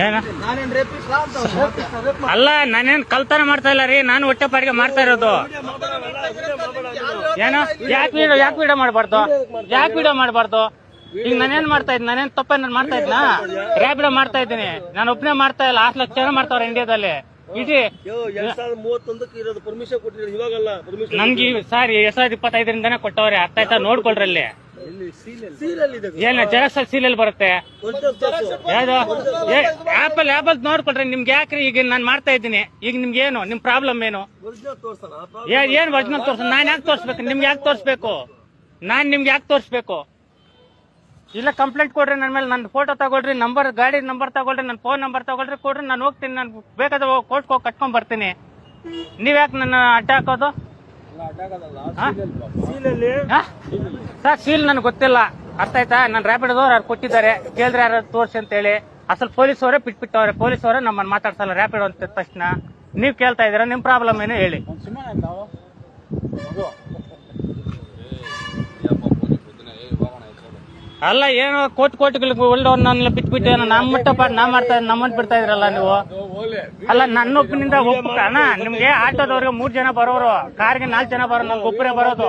ಏನ ಅಲ್ಲ, ನಾನೇನ್ ಕಲ್ತಾನ ಮಾಡ್ತಾ ಇಲ್ಲ ರೀ, ನಾನು ಹೊಟ್ಟೆ ಪಾಡಿಗೆ ಮಾಡ್ತಾ ಇರೋದು. ಏನೋ ಯಾಕೆ ವಿಡಿಯೋ ಮಾಡಬಾರ್ದು? ಯಾಕೆ ವಿಡಿಯೋ ಮಾಡಬಾರ್ದು? ಈಗ ನಾನೇನ್ ಮಾಡ್ತಾ ಇದ್ದೀನಿ? ನಾನೇನ್ ತಪ್ಪೇನ ಮಾಡ್ತಾ ಇದ್ನಾ? ರ್ಯಾಪಿಡೋ ಮಾಡ್ತಾ ಇದ್ದೀನಿ, ನಾನು ಒಬ್ಬನೇ ಮಾಡ್ತಾ ಇಲ್ಲ. 6 ಲಕ್ಷ ಜನ ಮಾಡ್ತಾವ್ರೆ ಇಂಡಿಯಾದಲ್ಲಿ. ಇಡೀ 2031 ನಮ್ಗೆ ಸರ್ 2025 ಕೊಟ್ಟವ್ರೆ. ಅರ್ಥ ಆಯ್ತಾ? ನೋಡ್ಕೊಳ್ರಿ ಅಲ್ಲಿ. ಏನ ಜೆರಾಕ್ಸ್ ಸೀಲಲ್ಲಿ ಬರುತ್ತೆ ಯಾವ್ದು? ಆಪಲ್ ನೋಡ್ಕೊಳ್ರಿ. ನಿಮ್ಗೆ ಯಾಕ್ರಿ ಈಗ ನಾನು ಮಾಡ್ತಾ ಇದ್ದೀನಿ? ಈಗ ನಿಮ್ಗೆ ಏನು ನಿಮ್ ಪ್ರಾಬ್ಲಮ್ ಏನು? ಏನ್ ಒರಿಜಿನಲ್ ತೋರ್ಸ? ನಾನ್ ಯಾಕೆ ತೋರ್ಸ್ಬೇಕು? ನಿಮ್ಗೆ ಯಾಕೆ ತೋರ್ಸ್ಬೇಕು? ನಾನ್ ನಿಮ್ಗೆ ಯಾಕೆ ತೋರ್ಸ್ಬೇಕು? ಇಲ್ಲ ಕಂಪ್ಲೇಂಟ್ ಕೊಡ್ರಿ ನನ್ನ ಮೇಲೆ. ನನ್ನ ಫೋಟೋ ತಗೊಳ್ರಿ, ಗಾಡಿ ನಂಬರ್ ತಗೊಳ್ರಿ, ನನ್ನ ಫೋನ್ ನಂಬರ್ ತಗೊಳ್ರಿ, ಕೊಡ್ರಿ. ನಾನು ಹೋಗ್ತೀನಿ. ನಾನು ಬೇಕಾದ್ರೆ ಕೋರ್ಟ್ಗೆ ಹೋಗಿ ಕಟ್ಕೊಂಡ್ ಬರ್ತೀನಿ. ನೀವ್ ಯಾಕೆ ನನ್ನ ಅಡ್ಡ ಹಾಕೋದು? ಸರ್ ಸೀಲ್ ನನಗೆ ಗೊತ್ತಿಲ್ಲ. ಅರ್ಥ ಆಯ್ತಾ? ನಾನು ರ್ಯಾಪಿಡೋದವ್ರು ಯಾರು ಕೊಟ್ಟಿದ್ದಾರೆ, ಕೇಳಿದ್ರೆ ಯಾರು ತೋರ್ಸಿ ಅಂತ ಹೇಳಿ. ಅಸಲು ಪೊಲೀಸ್ ಅವರೇ ಬಿಟ್ಬಿಟ್ಟವ್ರೆ. ಪೊಲೀಸ್ ಅವರೇ ನಮ್ಮನ್ನು ಮಾತಾಡ್ಸಲ್ಲ ರ್ಯಾಪಿಡೋ ಅಂತ ತಕ್ಷಣ. ನೀವ್ ಕೇಳ್ತಾ ಇದೀರಾ, ನಿಮ್ ಪ್ರಾಬ್ಲಮ್ ಏನು ಹೇಳಿ? ಅಲ್ಲ ಏನೋ ಕೋಟಿಗಳಿಗೆ ಒಳ್ಳೆಯವ್ರು ನನ್ನ ಬಿಟ್ಬಿಟ್ಟು ನಮ್ಮನ್ನ ಬಿಡ್ತಾ ಇದ್ರಲ್ಲ ನೀವು. ಅಲ್ಲ ನನ್ನ ಒಬ್ಬನಿಂದ ಅಣ್ಣ, ನಿಮ್ಗೆ ಆಟೋದವ್ರಿಗೆ 3 ಜನ ಬರೋರು, ಕಾರ್ಗೆ 4 ಜನ ಬರೋರು, ನಮ್ಗೆ ಒಬ್ಬರೇ ಬರೋದು.